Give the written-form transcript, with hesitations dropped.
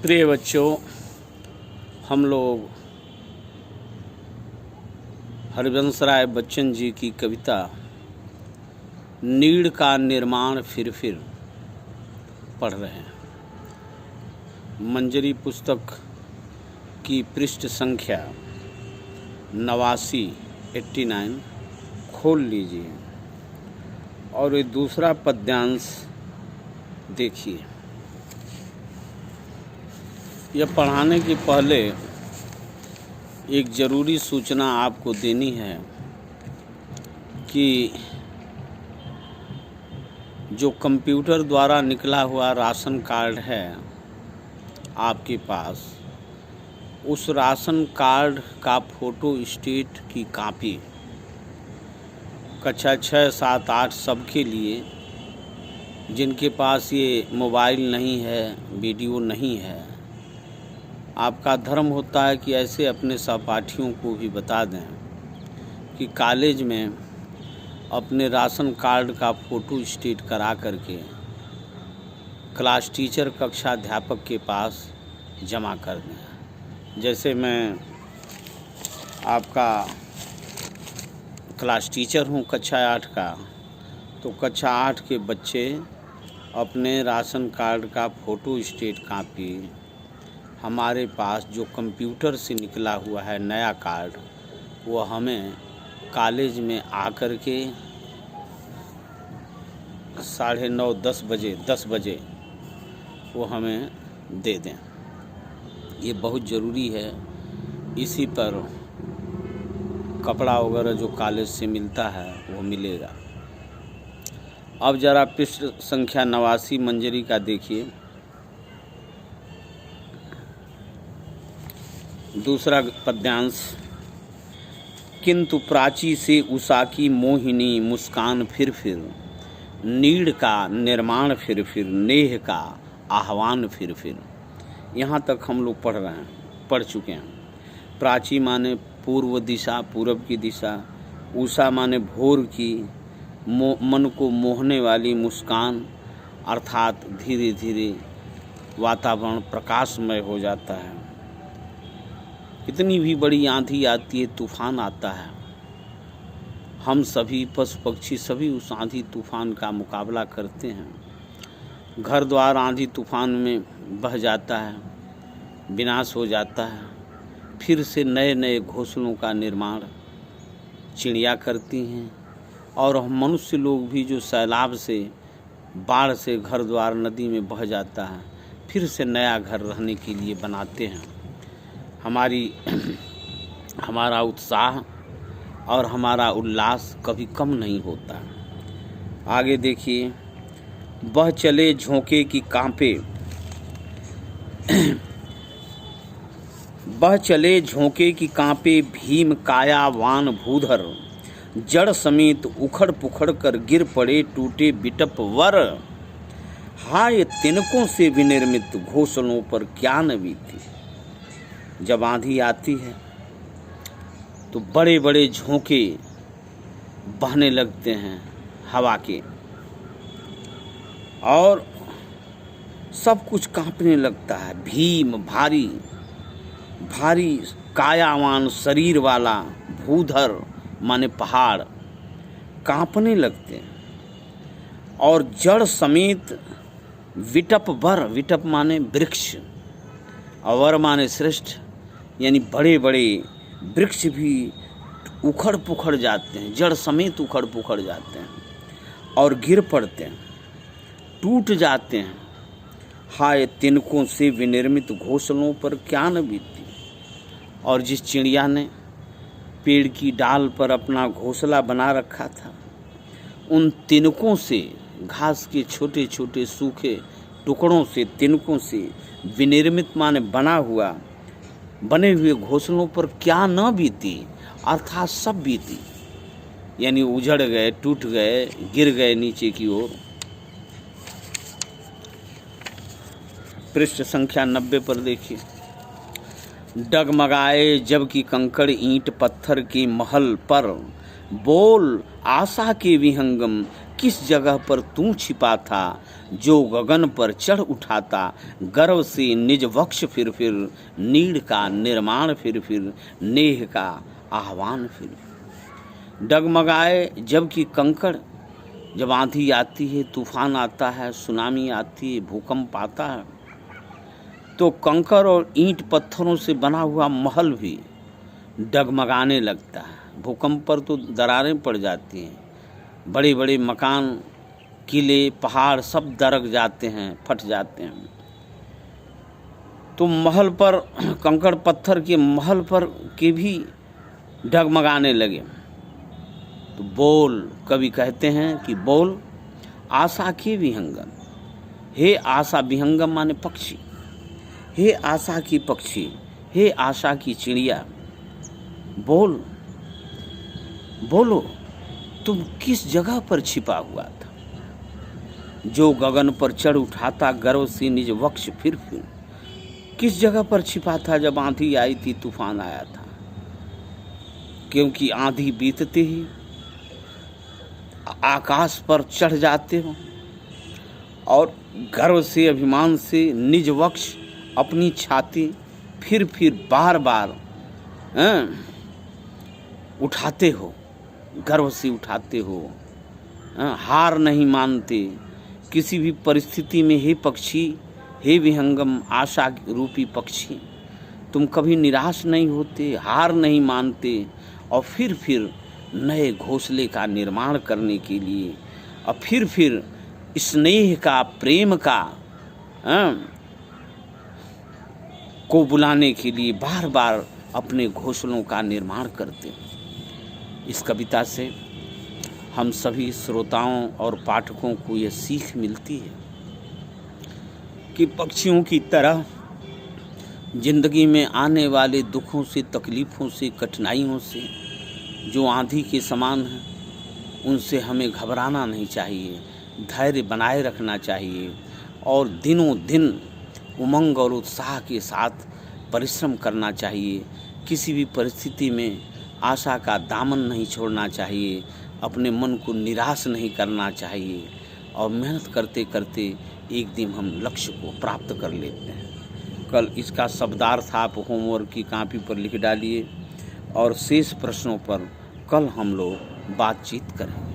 प्रिय बच्चों, हम लोग हरिवंश राय बच्चन जी की कविता नीड़ का निर्माण फिर पढ़ रहे हैं। मंजरी पुस्तक की पृष्ठ संख्या 89 खोल लीजिए और ये दूसरा पद्यांश देखिए। यह पढ़ाने के पहले एक ज़रूरी सूचना आपको देनी है कि जो कंप्यूटर द्वारा निकला हुआ राशन कार्ड है आपके पास, उस राशन कार्ड का फ़ोटो स्टेट की कॉपी कक्षा 6, 7, 8 सबके लिए, जिनके पास ये मोबाइल नहीं है, वीडियो नहीं है, आपका धर्म होता है कि ऐसे अपने सहपाठियों को भी बता दें कि कॉलेज में अपने राशन कार्ड का फ़ोटो स्टेट करा करके क्लास टीचर, कक्षा अध्यापक के पास जमा कर दें। जैसे मैं आपका क्लास टीचर हूँ कक्षा 8 का, तो कक्षा 8 के बच्चे अपने राशन कार्ड का फ़ोटो स्टेट कॉपी हमारे पास जो कंप्यूटर से निकला हुआ है नया कार्ड, वो हमें कॉलेज में आकर के 9:30 10 बजे वो हमें दे दें। ये बहुत ज़रूरी है। इसी पर कपड़ा वगैरह जो कॉलेज से मिलता है वो मिलेगा। अब ज़रा पृष्ठ संख्या 89 मंजरी का देखिए। दूसरा पद्यांश। किंतु प्राची से उषा की मोहिनी मुस्कान फिर नीड़ का निर्माण फिर नेह का आह्वान फिर। यहाँ तक हम लोग पढ़ चुके हैं। प्राची माने पूर्व दिशा, पूरब की दिशा। उषा माने भोर की मन को मोहने वाली मुस्कान, अर्थात धीरे धीरे वातावरण प्रकाशमय हो जाता है। कितनी भी बड़ी आंधी आती है, तूफान आता है, हम सभी पशु पक्षी सभी उस आंधी तूफान का मुकाबला करते हैं। घर द्वार आंधी तूफान में बह जाता है, विनाश हो जाता है। फिर से नए नए घोंसलों का निर्माण चिड़िया करती हैं, और हम मनुष्य लोग भी जो सैलाब से, बाढ़ से घर द्वार नदी में बह जाता है, फिर से नया घर रहने के लिए बनाते हैं। हमारा उत्साह और हमारा उल्लास कभी कम नहीं होता। आगे देखिए। बह चले झोंके की कांपे बह चले झोंके की कांपे भीम कायावान भूधर, जड़ समेत उखड़ पुखड़ कर गिर पड़े टूटे बिटप वर। हाय तिनकों से विनिर्मित घोंसलों पर क्या न बीती। जब आंधी आती है तो बड़े बड़े झोंके बहने लगते हैं हवा के, और सब कुछ कांपने लगता है। भीम भारी भारी कायावान शरीर वाला, भूधर माने पहाड़, कांपने लगते हैं। और जड़ समेत विटप वर, विटप माने वृक्ष, और माने श्रेष्ठ, यानी बड़े बड़े वृक्ष भी उखड़ पुखड़ जाते हैं, जड़ समेत उखड़ पुखड़ जाते हैं और गिर पड़ते हैं, टूट जाते हैं। हाय तिनकों से विनिर्मित घोंसलों पर क्या न बीती। और जिस चिड़िया ने पेड़ की डाल पर अपना घोंसला बना रखा था, उन तिनकों से, घास के छोटे छोटे सूखे टुकड़ों से, तिनकों से विनिर्मित माने बने हुए घोंसलों पर क्या न बीती, अर्थात सब बीती, यानी उजड़ गए, टूट गए, गिर गए नीचे की ओर। पृष्ठ संख्या 90 पर देखिए। डगमगाए जबकि कंकड़ ईंट पत्थर के महल पर, बोल आशा के विहंगम किस जगह पर तू छिपा था, जो गगन पर चढ़ उठाता, गर्व से निज वक्ष फिर नीड़ का निर्माण फिर नेह का आह्वान फिर। डगमगाए जबकि कंकड़, जब आंधी आती है, तूफान आता है, सुनामी आती है, भूकंप आता है, तो कंकड़ और ईंट पत्थरों से बना हुआ महल भी डगमगाने लगता है। भूकंप पर तो दरारें पड़ जाती हैं, बड़े बड़े मकान, किले, पहाड़ सब दरक जाते हैं, फट जाते हैं। तो महल पर, कंकड़ पत्थर के महल पर के भी डगमगाने लगे। तो बोल, कवि कहते हैं कि बोल आशा के विहंगम, हे आशा, विहंगम माने पक्षी, हे आशा की पक्षी, हे आशा की चिड़िया, बोल, बोलो तुम किस जगह पर छिपा हुआ था, जो गगन पर चढ़ उठाता, गर्व से निज वक्ष फिर। किस जगह पर छिपा था जब आंधी आई थी, तूफान आया था? क्योंकि आंधी बीतते ही आकाश पर चढ़ जाते हो और गर्व से, अभिमान से निज वक्ष, अपनी छाती फिर बार बार उठाते हो, गर्व से उठाते हो, हार नहीं मानते किसी भी परिस्थिति में। हे पक्षी, हे विहंगम आशा रूपी पक्षी, तुम कभी निराश नहीं होते, हार नहीं मानते और फिर नए घोंसले का निर्माण करने के लिए और फिर स्नेह का, प्रेम का को बुलाने के लिए बार बार अपने घोंसलों का निर्माण करते हैं। इस कविता से हम सभी श्रोताओं और पाठकों को यह सीख मिलती है कि पक्षियों की तरह जिंदगी में आने वाले दुखों से, तकलीफ़ों से, कठिनाइयों से, जो आंधी के समान हैं, उनसे हमें घबराना नहीं चाहिए, धैर्य बनाए रखना चाहिए और दिनों दिन उमंग और उत्साह के साथ परिश्रम करना चाहिए। किसी भी परिस्थिति में आशा का दामन नहीं छोड़ना चाहिए, अपने मन को निराश नहीं करना चाहिए और मेहनत करते करते एक दिन हम लक्ष्य को प्राप्त कर लेते हैं। कल इसका शब्दार्थ आप होमवर्क की कॉपी पर लिख डालिए और शेष प्रश्नों पर कल हम लोग बातचीत करेंगे।